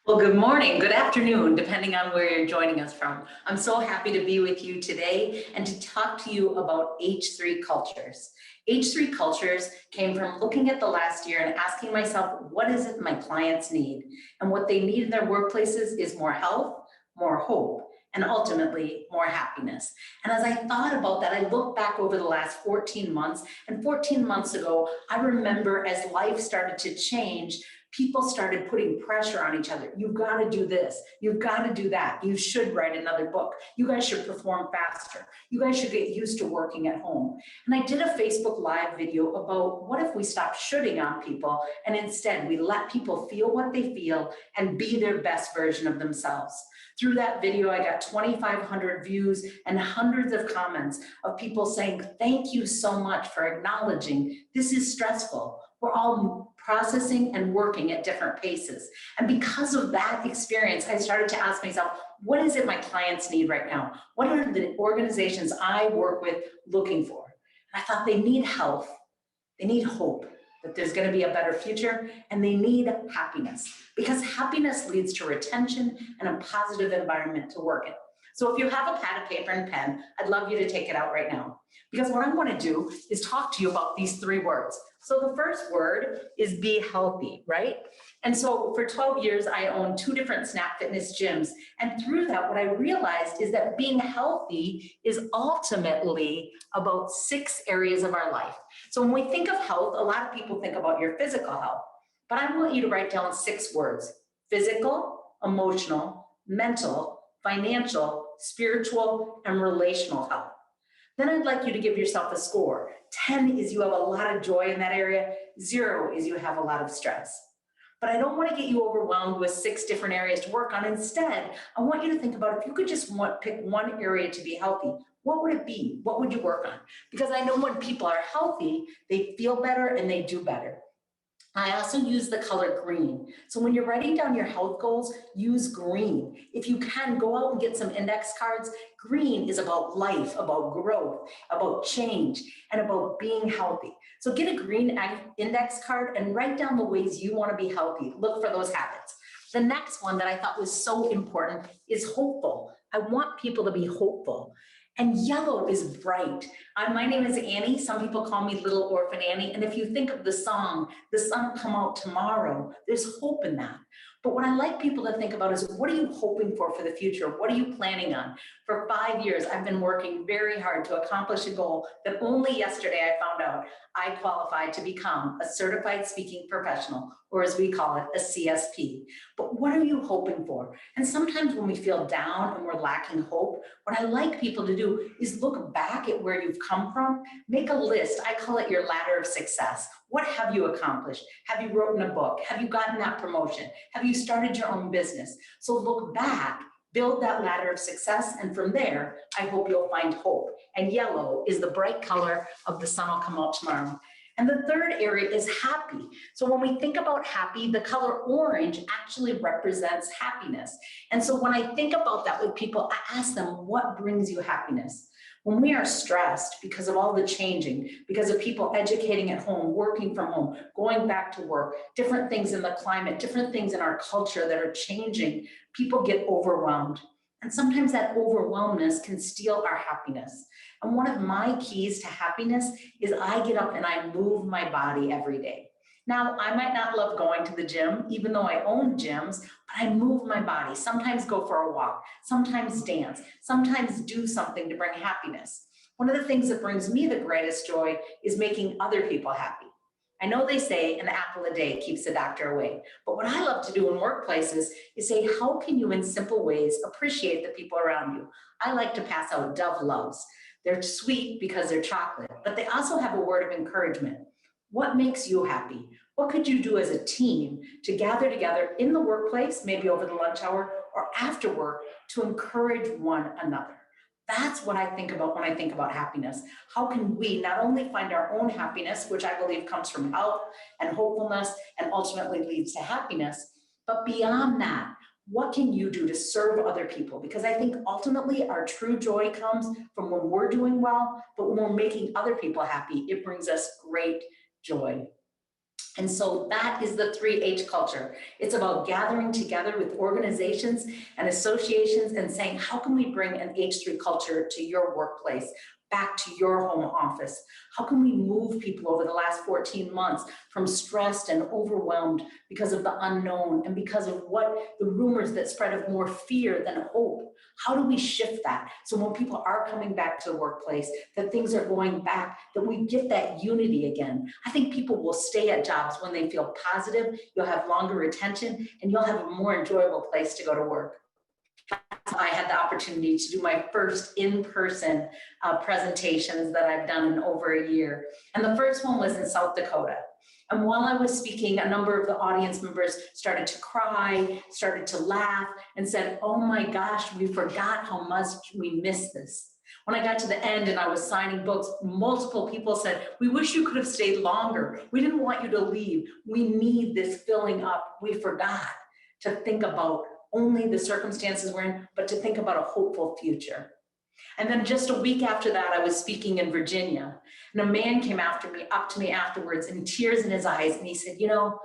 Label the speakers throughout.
Speaker 1: Well, good morning, good afternoon, depending on where you're joining us from. I'm so happy to be with you today and to talk to you about H3 cultures. H3 cultures came from looking at the last year and asking myself, what is it my clients need? And what they need in their workplaces is more health, more hope, and ultimately more happiness. And as I thought about that, I looked back over the last 14 months, and 14 months ago, I remember as life started to change, people started putting pressure on each other. You've got to do this. You've got to do that. You should write another book. You guys should perform faster. You guys should get used to working at home. And I did a Facebook Live video about what if we stopped shooting on people and instead we let people feel what they feel and be their best version of themselves. Through that video, I got 2,500 views and hundreds of comments of people saying, thank you so much for acknowledging this is stressful. We're all processing and working at different paces. And because of that experience, I started to ask myself, what is it my clients need right now? What are the organizations I work with looking for? And I thought they need health, they need hope, that there's going to be a better future, and they need happiness, because happiness leads to retention and a positive environment to work in. So if you have a pad of paper and pen, I'd love you to take it out right now, because what I want to do is talk to you about these three words. So the first word is be healthy, right? And so for 12 years, I owned 2 different Snap Fitness gyms. And through that, what I realized is that being healthy is ultimately about 6 areas of our life. So when we think of health, a lot of people think about your physical health, but I want you to write down 6 words: physical, emotional, mental, financial, spiritual, and relational health. Then I'd like you to give yourself a score. 10 is you have a lot of joy in that area. 0 is you have a lot of stress. But I don't want to get you overwhelmed with 6 different areas to work on. Instead, I want you to think about if you could just pick one area to be healthy, what would it be? What would you work on? Because I know when people are healthy, they feel better and they do better. I also use the color green. So when you're writing down your health goals, use green. If you can, go out and get some index cards. Green is about life, about growth, about change, and about being healthy. So get a green index card and write down the ways you want to be healthy. Look for those habits. The next one that I thought was so important is hopeful. I want people to be hopeful. And yellow is bright. My name is Annie. Some people call me Little Orphan Annie. And if you think of the song, the sun will come out tomorrow, there's hope in that. But what I like people to think about is, what are you hoping for the future? What are you planning on? For 5 years, I've been working very hard to accomplish a goal that only yesterday I found out I qualified to become a certified speaking professional, or as we call it, a CSP. But what are you hoping for? And sometimes when we feel down and we're lacking hope, what I like people to do is look back at where you've come from, make a list. I call it your ladder of success. What have you accomplished? Have you written a book? Have you gotten that promotion? Have you started your own business? So look back, build that ladder of success, and from there, I hope you'll find hope. And yellow is the bright color of the sun will come out tomorrow. And the third area is happy. So when we think about happy, the color orange actually represents happiness. And so when I think about that with people, I ask them, what brings you happiness? When we are stressed because of all the changing, because of people educating at home, working from home, going back to work, different things in the climate, different things in our culture that are changing, people get overwhelmed. And sometimes that overwhelmness can steal our happiness. And one of my keys to happiness is I get up and I move my body every day. Now, I might not love going to the gym, even though I own gyms, but I move my body. Sometimes go for a walk, sometimes dance, sometimes do something to bring happiness. One of the things that brings me the greatest joy is making other people happy. I know they say an apple a day keeps the doctor away, but what I love to do in workplaces is say, how can you in simple ways appreciate the people around you? I like to pass out Dove Loves. They're sweet because they're chocolate, but they also have a word of encouragement. What makes you happy? What could you do as a team to gather together in the workplace, maybe over the lunch hour or after work, to encourage one another? That's what I think about when I think about happiness. How can we not only find our own happiness, which I believe comes from health and hopefulness and ultimately leads to happiness, but beyond that, what can you do to serve other people? Because I think ultimately our true joy comes from when we're doing well, but when we're making other people happy, it brings us great joy. And so that is the 3H culture. It's about gathering together with organizations and associations and saying, how can we bring an H3 culture to your workplace, back to your home office? How can we move people over the last 14 months from stressed and overwhelmed because of the unknown and because of what the rumors that spread of more fear than hope? How do we shift that so when people are coming back to the workplace, that things are going back, that we get that unity again? I think people will stay at jobs when they feel positive, you'll have longer retention, and you'll have a more enjoyable place to go to work. I had the opportunity to do my first in-person presentations that I've done in over a year. And the first one was in South Dakota. And while I was speaking, a number of the audience members started to cry, started to laugh, and said, oh my gosh, we forgot how much we missed this. When I got to the end and I was signing books, multiple people said, we wish you could have stayed longer. We didn't want you to leave. We need this filling up. We forgot to think about only the circumstances we're in, but to think about a hopeful future. And then just a week after that, I was speaking in Virginia, and a man came up to me afterwards in tears in his eyes, and he said, you know,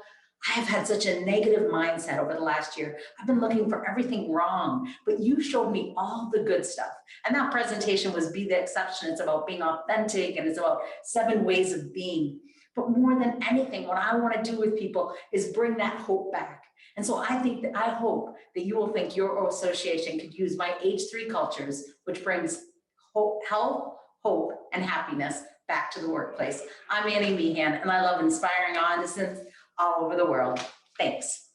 Speaker 1: I have had such a negative mindset over the last year. I've been looking for everything wrong, but you showed me all the good stuff. And that presentation was Be the Exception. It's about being authentic, and it's about 7 ways of being. But more than anything, what I want to do with people is bring that hope back. And so I hope that you will think your association could use my H3 cultures, which brings hope, health, hope, and happiness back to the workplace. I'm Annie Meehan, and I love inspiring artisans all over the world. Thanks.